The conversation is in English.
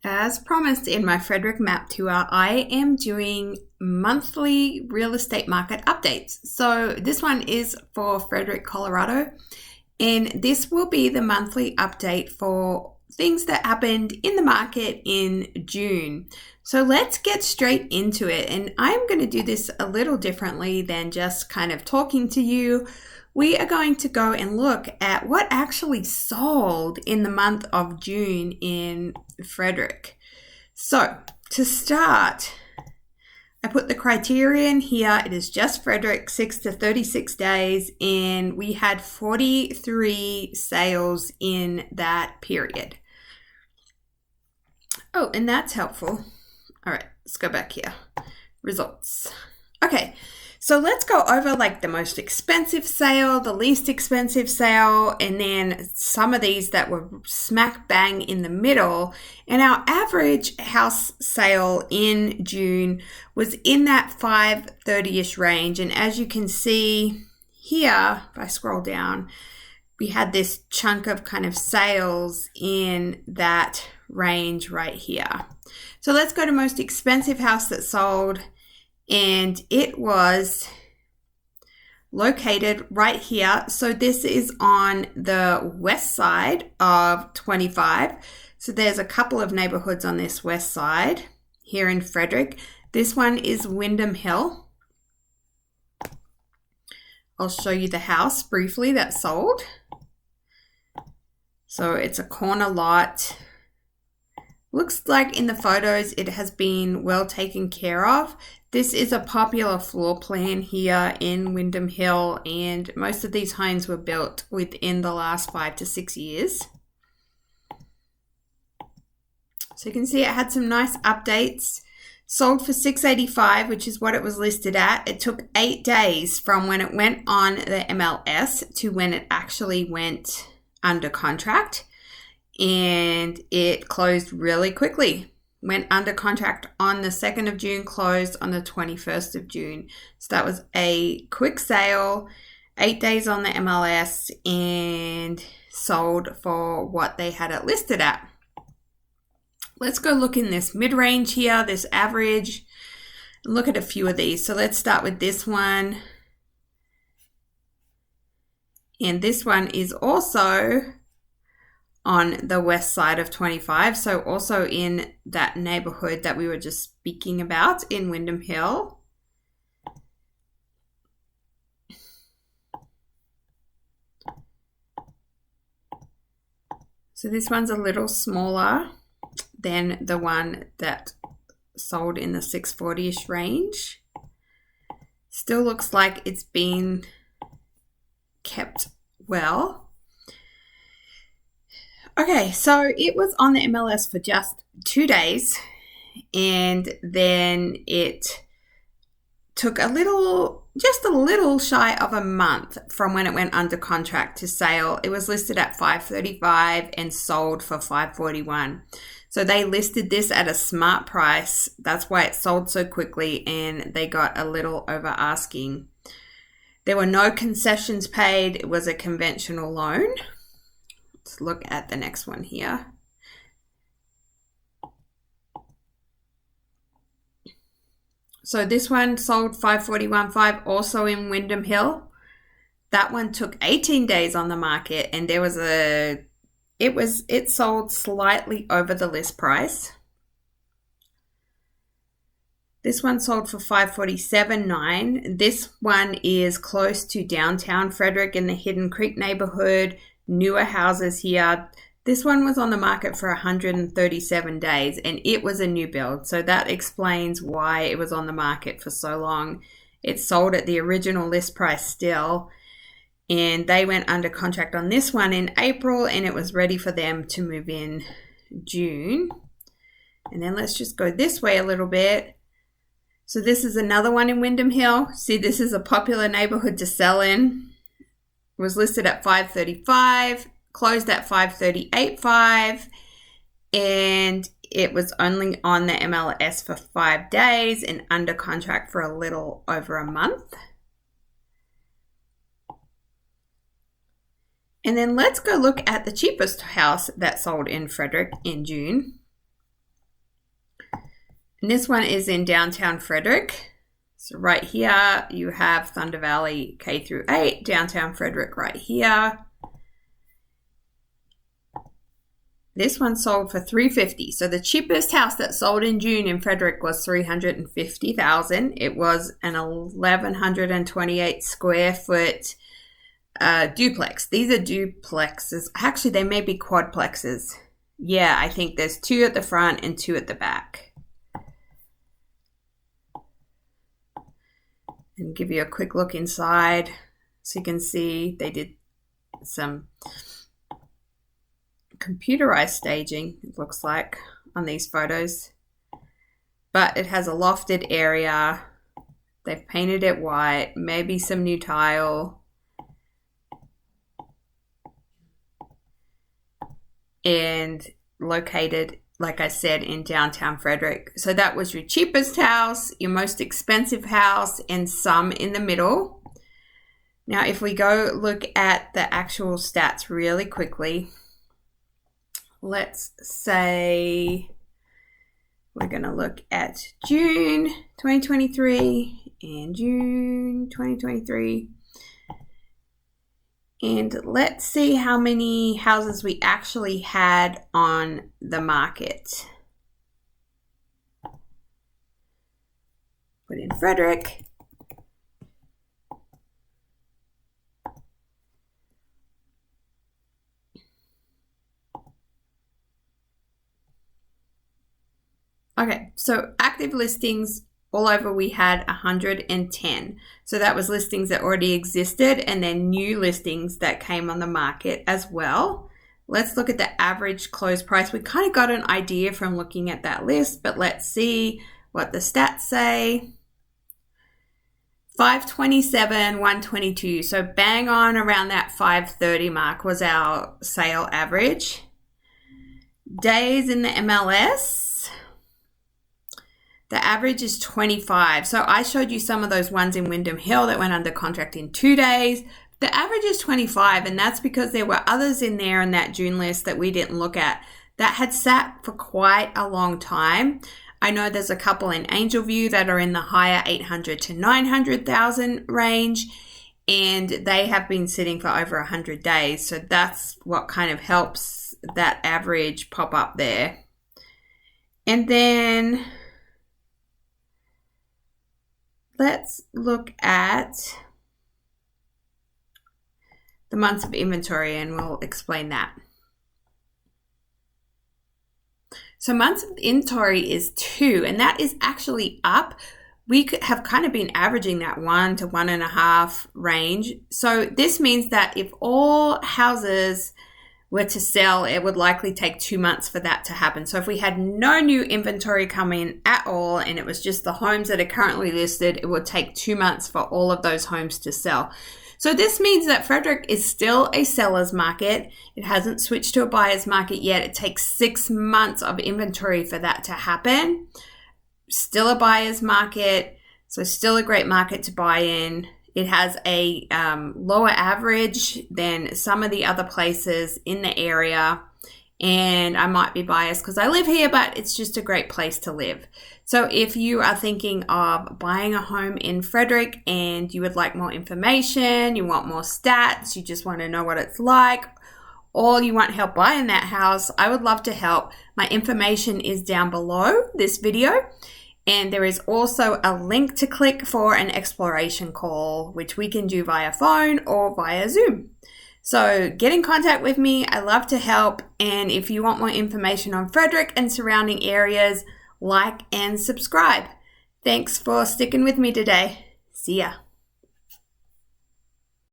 As promised in my Frederick map tour, I am doing monthly real estate market updates. So this one is for Frederick, Colorado, and this will be the monthly update for things that happened in the market in June. So let's get straight into it. And I'm going to do this a little differently than just kind of talking to you. We are going to go and look at what actually sold in the month of June in Frederick. So to start, I put the criterion here. It is just Frederick, 6 to 36 days, and we had 43 sales in that period. Oh, and that's helpful. All right, let's go back here. Results. Okay. So let's go over like the most expensive sale, the least expensive sale, and then some of these that were smack bang in the middle. And our average house sale in June was in that 530-ish range. And as you can see here, if I scroll down, we had this chunk of kind of sales in that range right here. So let's go to most expensive house that sold. And it was located right here. So this is on the west side of 25. So there's a couple of neighborhoods on this west side here in Frederick. This one is Windham Hill. I'll show you the house briefly that sold. So it's a corner lot. Looks like in the photos it has been well taken care of. This is a popular floor plan here in Windham Hill, and most of these homes were built within the last 5 to 6 years. So you can see it had some nice updates. Sold for $685, which is what it was listed at. It took 8 days from when it went on the MLS to when it actually went under contract, and it closed really quickly. Went under contract on the 2nd of June, closed on the 21st of June. So that was a quick sale, 8 days on the MLS, and sold for what they had it listed at. Let's go look in this mid-range here, this average, and look at a few of these. So let's start with this one. And this one is also on the west side of 25, so also in that neighborhood that we were just speaking about in Windham Hill. So this one's a little smaller than the one that sold in the 640-ish range. Still looks like it's been kept well. Okay, so it was on the MLS for just 2 days, and then it took just a little shy of a month from when it went under contract to sale. It was listed at $535 and sold for $541. So they listed this at a smart price. That's why it sold so quickly, and they got a little over asking. There were no concessions paid. It was a conventional loan. Let's look at the next one here. So this one sold $541.5, also in Windham Hill. That one took 18 days on the market, and it sold slightly over the list price. This one sold for $547.9. This one is close to downtown Frederick in the Hidden Creek neighborhood. Newer houses here. This one was on the market for 137 days, and it was a new build. So that explains why it was on the market for so long. It sold at the original list price still, and they went under contract on this one in April, and it was ready for them to move in June. And then let's just go this way a little bit. So this is another one in Windham Hill. See, this is a popular neighborhood to sell in. Was listed at $535, closed at $538.5, and it was only on the MLS for 5 days and under contract for a little over a month. And then let's go look at the cheapest house that sold in Frederick in June. And this one is in downtown Frederick. So right here, you have Thunder Valley K through 8, downtown Frederick right here. This one sold for $350,000. So the cheapest house that sold in June in Frederick was $350,000. It was an 1,128 square foot duplex. These are duplexes. Actually, they may be quadplexes. Yeah, I think there's 2 at the front and 2 at the back. And give you a quick look inside so you can see they did some computerized staging, it looks like, on these photos. But it has a lofted area. They've painted it white, maybe some new tile. And located, like I said, in downtown Frederick. So that was your cheapest house, your most expensive house, and some in the middle. Now, if we go look at the actual stats really quickly, let's say we're going to look at June 2023 and June 2023. And let's see how many houses we actually had on the market. Put in Frederick. Okay, so active listings all over, we had 110. So that was listings that already existed and then new listings that came on the market as well. Let's look at the average close price. We kind of got an idea from looking at that list, but let's see what the stats say. 527, 122. So bang on around that 530 mark was our sale average. Days in the MLS. The average is 25. So I showed you some of those ones in Wyndham Hill that went under contract in 2 days. The average is 25, and that's because there were others in there in that June list that we didn't look at that had sat for quite a long time. I know there's a couple in Angel View that are in the higher 800 to 900,000 range, and they have been sitting for over 100 days. So that's what kind of helps that average pop up there. And then let's look at the months of inventory and we'll explain that. So months of inventory is 2, and that is actually up. We could have kind of been averaging that 1 to 1.5 range. So this means that if all houses were to sell, it would likely take 2 months for that to happen. So if we had no new inventory coming at all and it was just the homes that are currently listed, it would take 2 months for all of those homes to sell. So this means that Frederick is still a seller's market. It hasn't switched to a buyer's market yet. It takes 6 months of inventory for that to happen. Still a buyer's market, so still a great market to buy in. It has a lower average than some of the other places in the area. And I might be biased because I live here, but it's just a great place to live. So if you are thinking of buying a home in Frederick and you would like more information, you want more stats, you just want to know what it's like, or you want help buying that house, I would love to help. My information is down below this video. And there is also a link to click for an exploration call, which we can do via phone or via Zoom. So get in contact with me. I love to help. And if you want more information on Frederick and surrounding areas, like and subscribe. Thanks for sticking with me today. See ya.